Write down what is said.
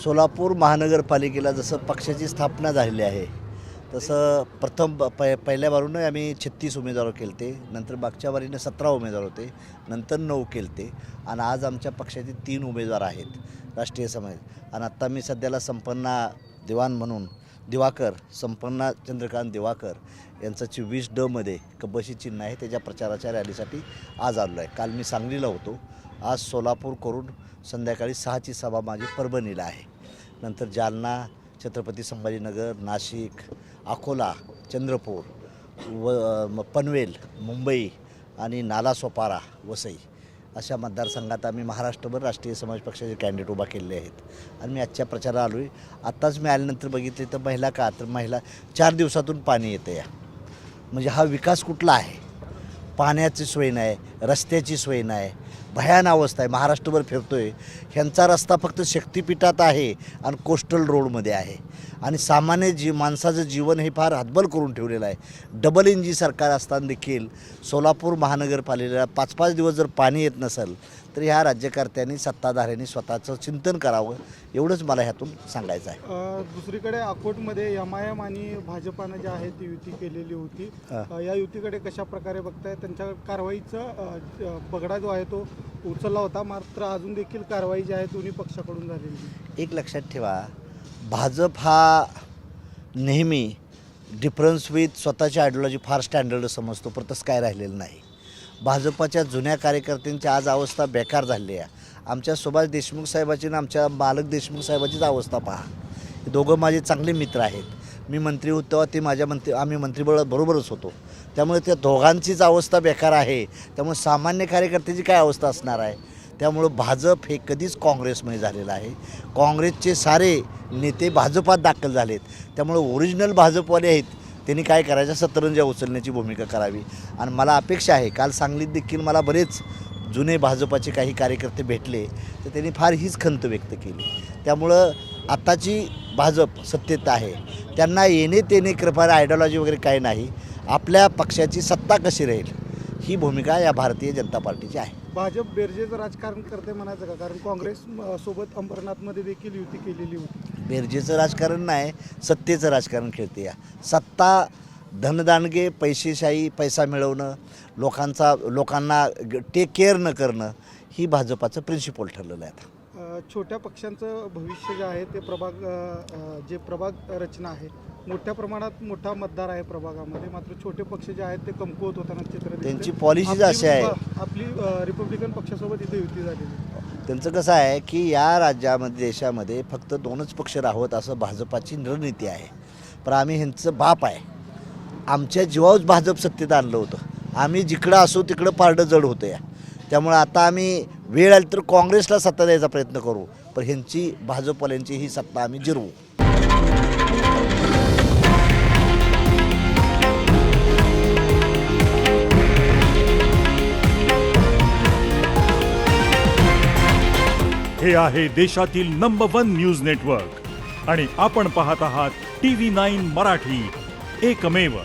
सोलापूर महानगरपालिकेला जसं पक्षाची स्थापना झालेली आहे तसं पहिल्या बारीनं आम्ही 36 उमेदवार केलते, नंतर मागच्या बारीनं 17 उमेदवार होते, नंतर 9 केलते आणि आज आमच्या पक्षाचे 3 उमेदवार आहेत राष्ट्रीय समाज. आणि आत्ता मी सध्याला संपन्ना दिवाण म्हणून संपन्ना चंद्रकांत दिवाकर यांचं 24D मध्ये कबशी चिन्ह आहे, त्याच्या प्रचाराच्या रॅलीसाठी आज आलो आहे. काल मी सांगलीला होतो, आज सोलापूर करून संध्याकाळी 6ची सभा माझी परभणीला आहे. नंतर जालना, छत्रपती संभाजीनगर, नाशिक, अकोला, चंद्रपूर पनवेल, मुंबई आणि नालासोपारा, वसई अशा मतदारसंघात आम्ही महाराष्ट्रभर राष्ट्रीय समाज पक्षाचे कॅन्डिडेट उभा केलेले आहेत. आणि मी आजच्या प्रचाराला आलो आहे. आत्ताच मी आल्यानंतर बघितले तर महिला 4 दिवसातून पाणी येतं या. म्हणजे हा विकास कुठला आहे? पाण्याची सोय नाही, रस्त्याची सोय नाही, भयान अवस्था आहे. महाराष्ट्रभर फिरतोय, ह्यांचा रस्ता फक्त शक्तिपीठात आहे आणि कोस्टल रोडमध्ये आहे. आणि सामान्य माणसाचं जीवन हे फार हतबल करून ठेवलेलं आहे. डबल इंजिन सरकार असताना देखील सोलापूर महानगरपालिकेला 5-5 दिवस जर पाणी येत नसेल तर ह्या राज्यकर्त्यांनी, सत्ताधाऱ्यांनी स्वतःचं चिंतन करावं, एवढंच मला ह्यातून सांगायचं आहे. दुसरीकडे अकोटमध्ये MIM आणि भाजपानं जे आहे ती युती केलेली होती, या युतीकडे कशा प्रकारे बघताय? त्यांच्या कारवाईचा बगडा जो आहे तो उचलला होता, मात्र अजून देखील कारवाई जी आहे दोन्ही पक्षाकडून झालेली. एक लक्षात ठेवा, भाजप हा नेहमी डिफरन्स विथ स्वतःची आयडिओलॉजी फार स्टँडर्ड समजतो, पण तसं काय राहिलेलं नाही. भाजपाच्या जुन्या कार्यकर्त्यांची आज अवस्था बेकार झालेली आहे. आमच्या सुभाष देशमुख साहेबाची आणि आमच्या मालक देशमुख साहेबाचीच अवस्था पहा. हे दोघं माझे चांगले मित्र आहेत. मी मंत्री होतो तेव्हा ते आम्ही मंत्रिबळ बरोबरच होतो. त्यामुळे त्या दोघांचीच अवस्था बेकार आहे. त्यामुळे सामान्य कार्यकर्त्याची काय अवस्था असणार आहे? त्यामुळं भाजप हे कधीच काँग्रेसमध्ये झालेलं आहे. काँग्रेसचे सारे नेते भाजपात दाखल झालेत. त्यामुळे ओरिजिनल भाजपवाले आहेत, त्यांनी काय करायचं, सतरंजा उचलण्याची भूमिका करावी. आणि मला अपेक्षा आहे, काल सांगलीत देखील मला बरेच जुने भाजपाचे काही कार्यकर्ते भेटले, तर त्यांनी फार हीच खंत व्यक्त केली. त्यामुळं आत्ताची भाजप सत्तेत आहे, त्यांना येणे कृपा आयडिओलॉजी वगैरे काही नाही, आपल्या पक्षाची सत्ता कशी राहील ही भूमिका या भारतीय जनता पार्टीची आहे. भाजप बेरजेचं राजकारण करते म्हणायचं का? कारण काँग्रेस सोबत अंबरनाथमध्ये देखील युती केलेली होती. बेरजेचं राजकारण नाही, सत्तेचं राजकारण खेळते. या सत्ता, धनदानगे, पैसेशाही, पैसा मिळवणं, लोकांना टेक केअर न करणं ही भाजपाचं प्रिन्सिपल ठरलेलं आहे. छोट्या पक्षांचं भविष्य जे आहे ते प्रभाग रचना आहे, मोठ्या प्रमाणात मोठा मतदार आहे प्रभागामध्ये, मात्र छोटे पक्ष जे आहेत ते कमकुवत होताना चित्र त्यांची पॉलिसीच अशी आहे. आपली रिपब्लिकन पक्षासोबत इथे युती झालेली. त्यांचं कसं आहे की या राज्यामध्ये, देशामध्ये फक्त 2च पक्ष राहावत असं भाजपाची रणनीती आहे. पण आम्ही ह्यांचं बाप आहे, आमच्या जीवावर भाजप सत्तेत आणलं होतं. आम्ही जिकडं असू तिकडं पारडं जड होतं या. त्यामुळे आता आम्ही वेळ आली तर काँग्रेसला सत्ता द्यायचा प्रयत्न करू, पण ह्यांची, भाजपवाल्यांची ही सत्ता आम्ही जिरवू. हे आहे देशातील नंबर 1 न्यूज नेटवर्क आणि आपण पाहत आहात TV9 मराठी, एकमेव.